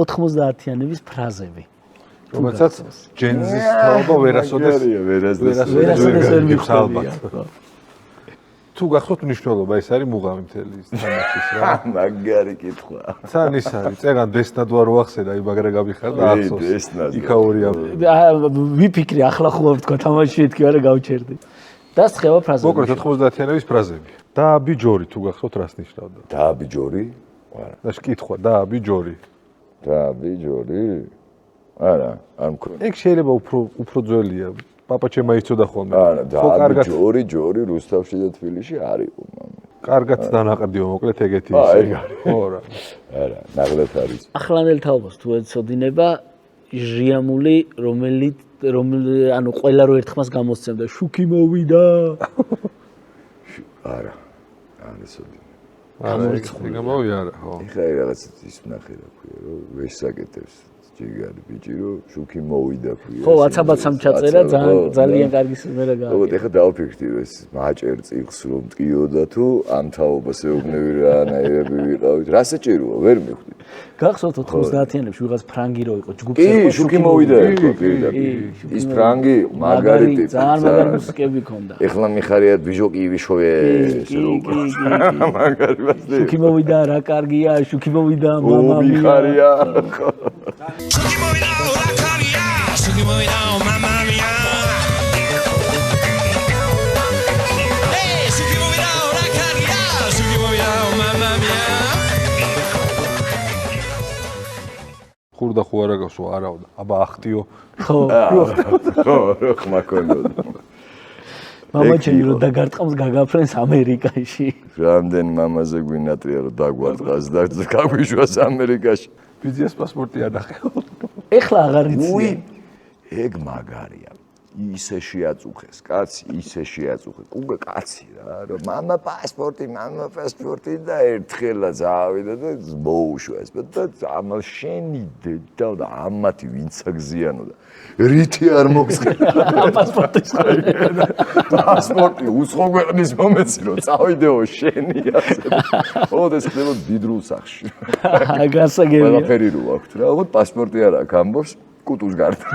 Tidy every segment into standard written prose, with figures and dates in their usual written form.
90-იანების ფრაზები. რომელსაც ჯენზის თაობა ვერასოდეს ვერ მიხვდებით. თუ გახსოვთ მნიშვნელობა, ეს არის მუღამი მთელი ის თამაშის რა. მაგარი კითხვა. თან ის არის, წერან დესნად ვარ ვახსენა, იმაგრა გამიხარ და ახსოვს. იქაურია. ვიფიქრე ახლა ხო ვთქვა თამაში მეთქი არა გავჩერდი. და სხევა ფრაზები. მოკლედ 90-იანების ფრაზები. დააბიჯორი თუ გახსოვთ რას ნიშნავდა? დააბიჯორი? არა. და კითხვა, დააბიჯორი. დააბიჯორი? არა, არ მქონია. ეგ შეიძლება უფრო ძველია. პაპა ჩემმა იცოდა ხოლმე. არა, დააბიჯორი, ჯორი რუსთავში და თბილისში არ იყო მამა. კარგად დანაყრდიო მოკლედ ეგეთი ის. ეგ არის. ხო რა. არა, ნაღლად არის. ახლანდელ თაობას თუ ეცოდინება ჟიამული, რომელიც ანუ ყველა რო ერთხმას გამოსცემდა შუქი მოვიდა. არა. არ ეცოდინე. გამოვი არა, ხო. ეხლა რაღაც ის ნახე რა ქვია, რომ ვესაკეთებს ჯიგარი ბიჭი რომ შუქი მოვიდა ქვია. ხო, აცაბაცამ ჩაწერა ძალიან კარგი სიმღერა გააკეთა. ხო, ეხლა დავფიქრდი რომ ეს მაჭერ წიგს რომ მტკიოდა თუ ამ თაობას ეუბნები რანაირები ვიყავით. რა საჭიროა, ვერ მიხვდი. გახსოვთ 90-იანებში ვიღაც ფრანგი რო იყო ჯგუფში. კი, შუქი მოვიდა იყო პირდაპირ. ის ფრანგი მაგარი ტიპი. ძალიან მაგარი მუსიკები ქონდა. ეხლა მიხარია ბიჟოკი ვიშოვე ესე რომ მაგარი ვასწრე. შუქი მოვიდა რა კარგია, შუქი მოვიდა მამა მია. მიხარია. Shooky boy now, la caria. Shooky boy now, mamma mia. Hey, shooky boy now, la caria. Shooky boy now, mamma mia. ხურდა ხო არა გასო არავდა. აბა ახტიო. ხო. ხო, ხმა კონდოდა. მამა ჩემი რო დაგარტყამს გაგაფრენს ამერიკაში. რამდენი მამაზე გვინატრია რომ დაგვარტყას და გაგვიშვას ამერიკაში. ბიზნეს პასპორტი ანახე. ეხლა აღარ იცი. ეგ მაგარია. ისე შეაწუხეს, კაცი, ისე შეაწუხეს. უკვე კაცი რა, რომ მამა პასპორტი და ერთხელაც ავიდა და მოუშვეს. და ამალ შენი დედა და ამათი ვინც აგზიანო და რითი არ მოგცხენა პასპორტის პასპორტი უსხო ქვეყნის მომეცი რომ წავიდეო შენი ასე. ოდეს ხდება დიდრულ სახში. გასაგებია. ყველაფერი რო აქვს რა, ოღონდ პასპორტი არ აქვს ამბობს კუტუს გარდა.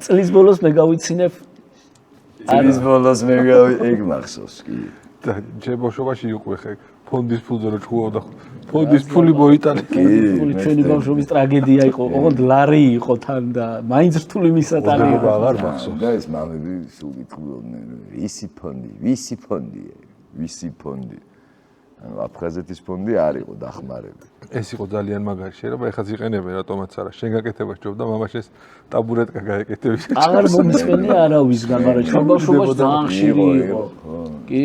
წლის ბოლოს მე გავიცინებ წლის ბოლოს მე ეგ მახსოვს კი. და ჯებოშობაში იყო ხე ფონდის ფულზე რო ჩხუავდა. ფონდის ფული მოიტანე. ფული ჩვენი ბავშვობის ტრაგედია იყო. ოღონდ ლარი იყო თან და მაინც რთული მისატანი იყო. აღარ მახსოვს. და ეს მამები სულ იტყუდნენ ვისი ფონდი. ანუ აფხაზეთის ფონდი არ იყო დახმარები. ეს იყო ძალიან მაგარი შეიძლება ეხაც იყენებენ რატომაც არა. შენ გაკეთება ჯობდა მამაშ ეს ტაბურეტკა გაეკეთები. აღარ მომისმენია არავისგან, მაგრამ ჩვენ ბავშვობაში ძალიან ხშირი იყო. კი.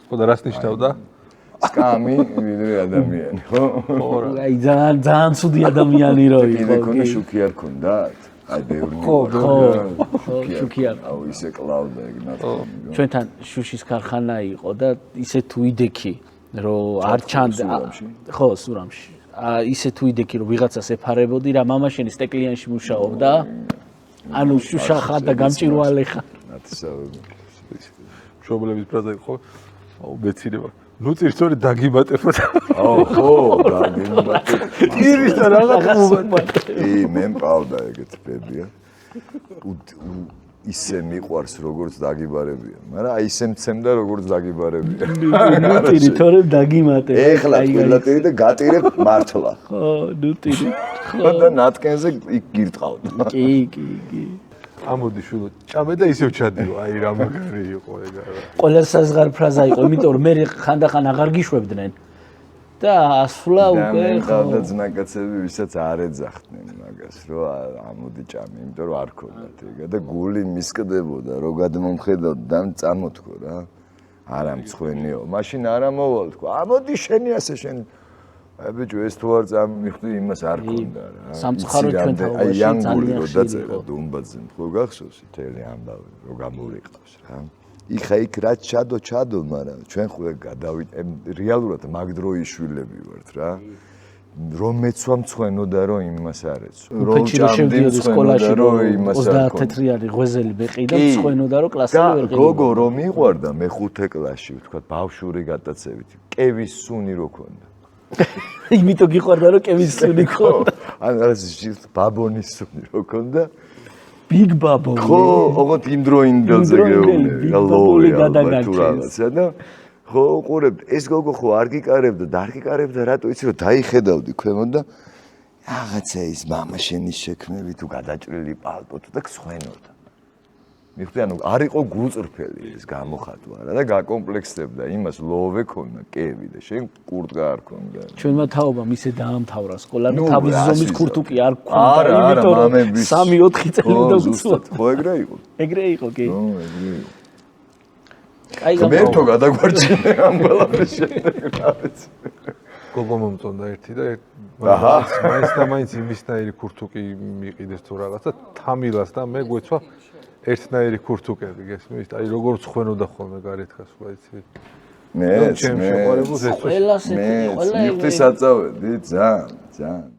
ხო და რას ნიშნავდა? სკამი ვიდრე ადამიანი, ხო? აი ძალიან ცუდი ადამიანი რო იყო. კიდე ქონდა შუქი არ ქონდათ? აი ბევრი. ხო, შუქი არ. აუ ისე კლავდა ეგ ნათქვამი. ჩვენთან შუშის ქარხანა იყო და ისე თუ იდექი რომ არ ჩანდა. ხო, სურამში. ისე თუ იდექი რომ ვიღაცას ეფარებოდი რა მამა შენი სტეკლიანში მუშაობდა. ანუ შუშა ხარ და გამჭირვალე ხარ. ნათესავები. მშობლების ფრაზა იყო აუ მეცირება. ნუ წირწორი დაგიბატებო. აუ ხო, დაგიბატებ. ირის და რაღაც მომატე. მე მყავდა ეგეთ ბებია. ისე მიყვარს როგორც დაგიბარებია, მაგრამ აი ისე მცემდა როგორც დაგიბარებია. ნუტირი თორემ დაგიმატე. ეხლა ყველატირი და გატირებ მართლა. ხო, ნუტირი. ხო და ნატკენზე იქ გირტყავდა. კი. ამოდი შულო, ჭამე და ისევ ჩადიო. აი რა მაგარი იყო ეგ არა. ყველა საზღარ ფრაზა იყო, იმიტომ რომ მე ხანდახან აღარ გიშვებდნენ. და ასვლა უკვე ხო და ძმაკაცები ვისაც არ ეძახდნენ მაგას რომ ამოდი ჭამე იმიტომ რომ არ ქონდათ ეგა და გული მისკდებოდა რო გადმომხედავ და წამოთქო რა არა მცხვენიო მაშინ არა მოვალ თქო ამოდი შენი ასე შენ აი ბიჭო ეს თუ არ წამიხდი იმას არ ქონდა რა სამწუხარო ჩვენ თაობაში ძალიან რო დაწერა დუმბაძემ ხო გახსოვს მთელი ამბავი რო გამოვიყავს რა იხა იქ რა ჩადო, მაგრამ ჩვენ ხო გადავით რეალურად მაგდროი შვილები ვართ რა. რომ მეცვა მცვენოდა რომ იმას არ ეცვა. რომ ჭამდი სკოლაში რომ 30 თეთრიანი ღვეზელი ბეყი და მცვენოდა რომ კლასში ვერ ყიდო. გოგო რომ მიყვარდა მე-5 კლასში, ვთქვა ბავშვური გატაცებით. კევის სუნი რო ქონდა. იმიტომ გიყვარდა რომ კევის სუნი ქონდა. ან რა ჟილ ბაბონის სუნი რო ქონდა ბიგ ბაბონი ხო ოღონდ იმდროინდელზე გეუბნები რა ლოვი გადაგარჩეს და ხო უყურებთ ეს გოგო ხო არ გიკარებდა და არ გიკარებდა რატო იცი რომ დაიხედავდი ქვემოთ და რაღაცა ის მამა შენის შექმნები თუ გადაჭრილი პალტო თუ და ხვენოდა მიხვდი ანუ არ იყო გულწრფელი ეს გამოხატვა რა და გაკომპლექსდებდა იმას ლოვე ქონდა კევი და შენ კურტკა არ ქონდა ჩვენმა თაობამ ისე დაამთავრა სკოლა და თავის ზომის ქურთუკი არ ქონდა არა მამების 3-4 წელი უნდა გწუხოთ ხო ეგრე იყო ეგრე იყო კი ხო ეგრე იყო კაი მე თო გადაგვარჩინე ამ ყველაფერს შემდეგ რა ვიცი გოგო მომწონდა ერთი და აჰა მაინც და მაინც იმისნაირი ქურთუკი მიყიდეს თუ რაღაცა თამილას და მე გვეცვა ერთნაირი ქურთუკები გესმის აი როგორც ხვენოდა ხოლმე გარეთ ხასვლა იცი მე ჩემ შეყვარებულს ეს ყველა სეთი ყველა მე სიყვდილი საწავედი ძალიან